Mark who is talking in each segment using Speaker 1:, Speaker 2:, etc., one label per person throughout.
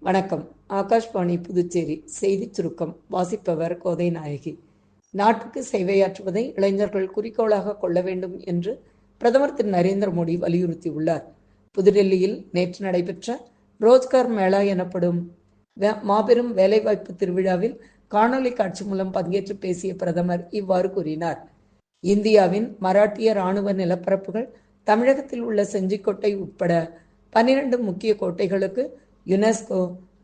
Speaker 1: வணக்கம். ஆகாஷ்வாணி புதுச்சேரி செய்திச் சுருக்கம் வாசிப்பவர் கோதை நாயகி. நாட்டுக்கு சேவையாற்றுவதை இளைஞர்கள் குறிக்கோளாக கொள்ள வேண்டும் என்று பிரதமர் திரு நரேந்திர மோடி வலியுறுத்தியுள்ளார். புதுடெல்லியில் நேற்று நடைபெற்ற ரோஜ்கார் மேளா எனப்படும் மாபெரும் வேலைவாய்ப்பு திருவிழாவில் காணொலி காட்சி மூலம் பங்கேற்று பேசிய பிரதமர் இவ்வாறு கூறினார். இந்தியாவின் மராட்டிய இராணுவ நிலப்பரப்புகள் தமிழகத்தில் உள்ள செஞ்சிக்கோட்டை உட்பட 12 முக்கிய கோட்டைகளுக்கு யுனெஸ்கோ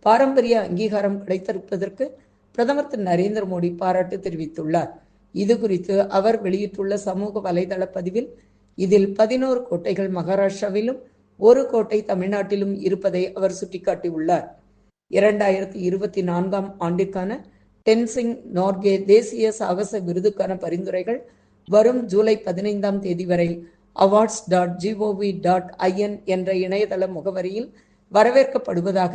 Speaker 1: பாரம்பரிய அங்கீகாரம் கிடைத்திருப்பதற்கு பிரதமர் திரு நரேந்திர மோடி பாராட்டு தெரிவித்துள்ளார். இது குறித்து அவர் வெளியிட்டுள்ள சமூக வலைதள பதிவில், இதில் 11 கோட்டைகள் மகாராஷ்டிராவிலும் 1 கோட்டை தமிழ்நாட்டிலும் இருப்பதை அவர் சுட்டிக்காட்டியுள்ளார். 2024 ஆண்டிற்கான டென்சிங் நோர்கே தேசிய சாகச விருதுக்கான பரிந்துரைகள் வரும் ஜூலை 15ஆம் தேதி வரை awards.gov.in என்ற இணையதள முகவரியில் வரவேற்கப்படுவதாக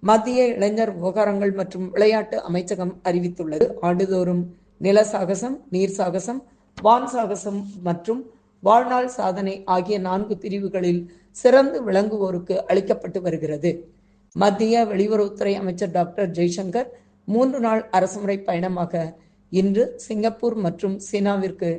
Speaker 1: மத்திய இளைஞர் விவகாரங்கள் மற்றும் விளையாட்டு அமைச்சகம் அறிவித்துள்ளது. ஆண்டுதோறும் நில சாகசம், நீர் சாகசம், வான் சாகசம் மற்றும் வாழ்நாள் சாதனை ஆகிய 4 பிரிவுகளில் சிறந்து விளங்குவோருக்கு அளிக்கப்பட்டு வருகிறது. மத்திய வெளியுறவுத்துறை அமைச்சர் டாக்டர் ஜெய்சங்கர் 3 நாள் அரசுமுறை பயணமாக இன்று சிங்கப்பூர் மற்றும் சீனாவிற்கு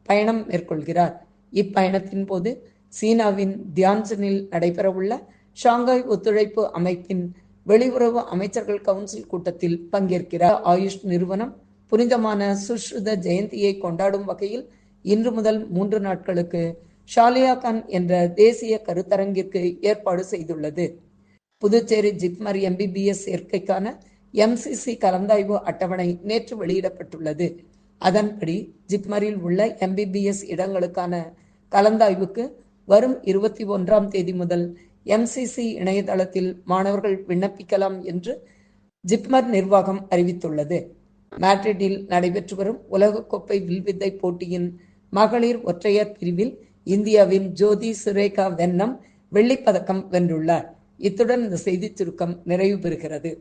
Speaker 1: பயணம் மேற்கொள்கிறார். இப்பயணத்தின் போது சீனாவின் தியான்ஜனில் நடைபெறவுள்ள ஷாங்காய் ஒத்துழைப்பு அமைப்பின் வெளியுறவு அமைச்சர்கள் கவுன்சில் கூட்டத்தில் பங்கேற்கிறார். ஆயுஷ் நிறுவனம் புனிதமான சுஷ்ருத ஜெயந்தியை கொண்டாடும் வகையில் இன்று முதல் 3 நாட்களுக்கு ஷாலியாகான் என்ற தேசிய கருத்தரங்கிற்கு ஏற்பாடு செய்துள்ளது. புதுச்சேரி ஜிப்மர் MBBS சேர்க்கைக்கான MCC கலந்தாய்வு அட்டவணை நேற்று வெளியிடப்பட்டுள்ளது. அதன்படி ஜிப்மரில் உள்ள MBBS இடங்களுக்கான கலந்தாய்வுக்கு வரும் 21ஆம் தேதி முதல் MCC இணையதளத்தில் மாணவர்கள் விண்ணப்பிக்கலாம் என்று ஜிப்மர் நிர்வாகம் அறிவித்துள்ளது. மேட்ரிட்டில் நடைபெற்று வரும் உலகக்கோப்பை வில்வித்தை போட்டியின் மகளிர் ஒற்றையர் பிரிவில் இந்தியாவின் ஜோதி சுரேகா வென்னம் வெள்ளிப்பதக்கம் வென்றுள்ளார். இத்துடன் இந்த செய்திச் சுருக்கம் நிறைவு பெறுகிறது.